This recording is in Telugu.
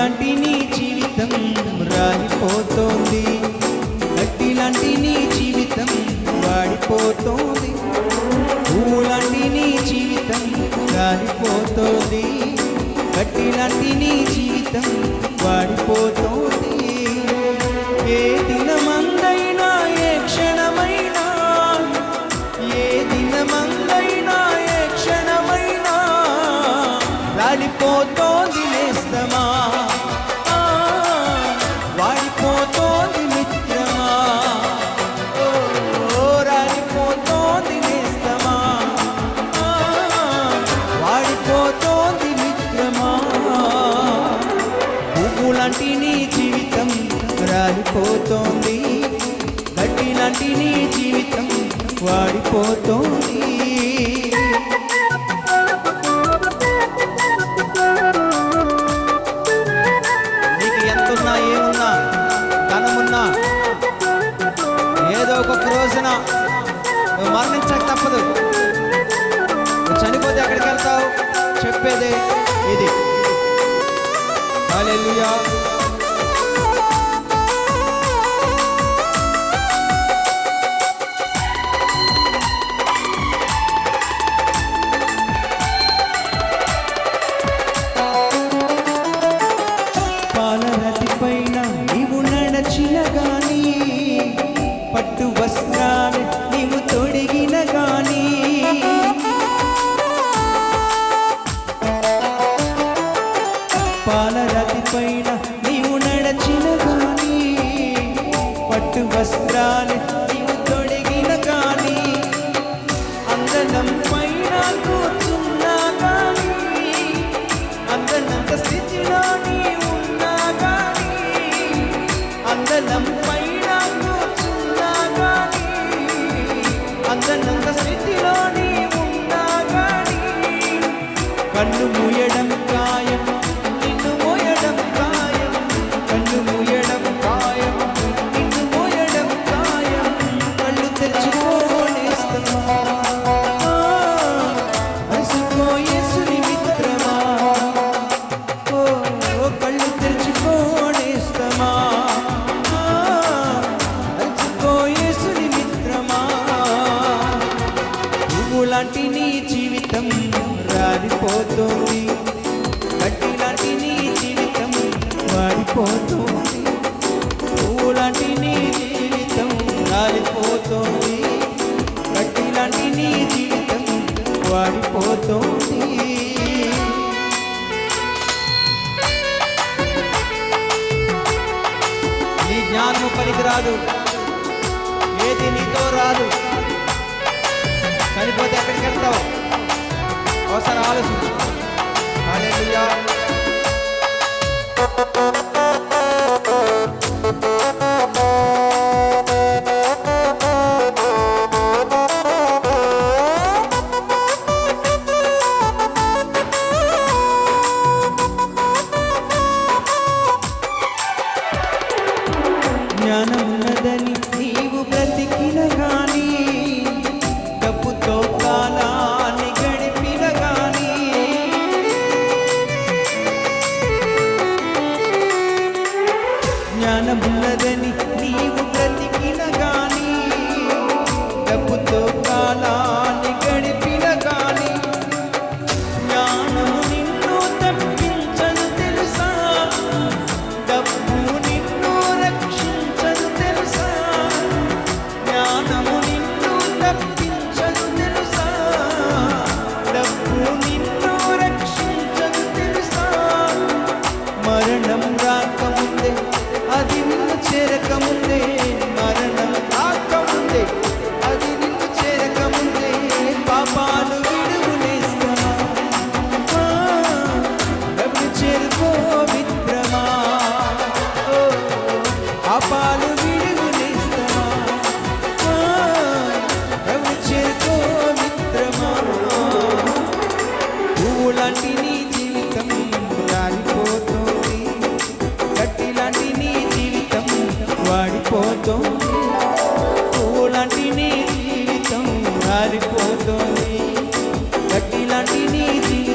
లాంటి నీ జీవితం రాలిపోతోంది, గడ్డి లాంటి నీ జీవితం వాడిపోతోంది. పువ్వు లాంటి నీ జీవితం రాలిపోతోంది, గడ్డి లాంటి నీ జీవితం వాడిపోతోంది. ఏ దినమందైనా ఏ క్షణమైనా, ఏ దినమందైనా ఏ క్షణమైనా రాలిపోతోంది నేస్తమా, వాడిపోతోంది మిత్రమా. రాలిపోతోంది నేస్తమా, వాడిపోతోంది మిత్రమా. పువ్వు లాంటి నీ జీవితం రాలిపోతోంది, గడ్డి లాంటి నీ జీవితం వాడిపోతోంది. నీకు ఎంతున్నా ఏమున్నా ధనమున్నా ఏదో ఒక రోజున నువ్వు మరణించక తప్పదు. నువ్వు చనిపోతే ఎక్కడికి వెళ్తావు? చెప్పేదే ఇది. హల్లెలూయా. పాలనది పైన నీవు నడచిన గాని, పట్టు వస్త్రాలు నీవు తొడిగిన గాని, పాలనది పైన నీవు నడచిన గాని, పట్టు వస్త్రాలు నీవు తొడిగిన గాని, అందనం పైన కూర్చున్నా గాని, అందనంత స్థితిలో నీవు ఉన్నా గాని, అందనం పైన కూర్చున్నా గాని, అందనంత స్థితిలో నీవు ఉన్నా గాని, కన్ను మూయడం ఖాయం, నిన్ను మోయడం ఖాయం, కన్ను మూయడం ఖాయం, నిన్ను మోయడం ఖాయం. కళ్ళు తెరుచుకోనేస్తమా, అలసిపో యేసుని మిత్రమా. కళ్ళు తెరుచుకోనేస్తమా, అలసిపో యేసుని మిత్రమా. పువ్వు లాంటి నీ జీవితం రాలిపోతోంది, గడ్డి లాంటి నీ జీవితం వాడిపోతోంది. పువ్వు లాంటి నీ జీవితం రాలిపోతోంది, గడ్డి లాంటి నీ జీవితం వాడిపోతోంది. నీ జ్ఞానము పనికిరాదు, ఏది నీతో రాదు. చనిపోతే ఎక్కడికి వెళ్తావు? ఒకసారి ఆలోచించు. హల్లెలూయా. జ్ఞానమున్నదని నీవు బ్రతికిన గాని, డబ్బుతో కాలాన్ని గడిపిన గాని, జ్ఞానమున్నదని నీవు బ్రతికిన గాని, డబ్బుతో కాలాన్ని గడిపిన గాని, జ్ఞానము నిన్ను తప్పించదు తెలుసా, డబ్బు నిన్ను రక్షించదు తెలుసా. జ్ఞానము నిన్ను తప్పించదు తెలుసా, డబ్బు నిన్ను రక్షించదు తెలుసా. మరణం రాకముందే, అది నిన్ను చేరకముందే, మరణం రాకముందే, అది నిన్ను చేరకముందే పాపాలు విడువనేస్తమా, డబ్బు చేరుకో మిత్రమా. పాపాలు విడువనేస్తమా, డబ్బు చేరుకో మిత్రమా. పువ్వు లాంటి నీ జీవితం రాలిపోతోంది, గడ్డి లాంటి నీ జీవితం వాడిపోతోంది. పువ్వు లాంటి నీ జీవితం రాలిపోతోంది, గడ్డి లాంటి నీ జీవితం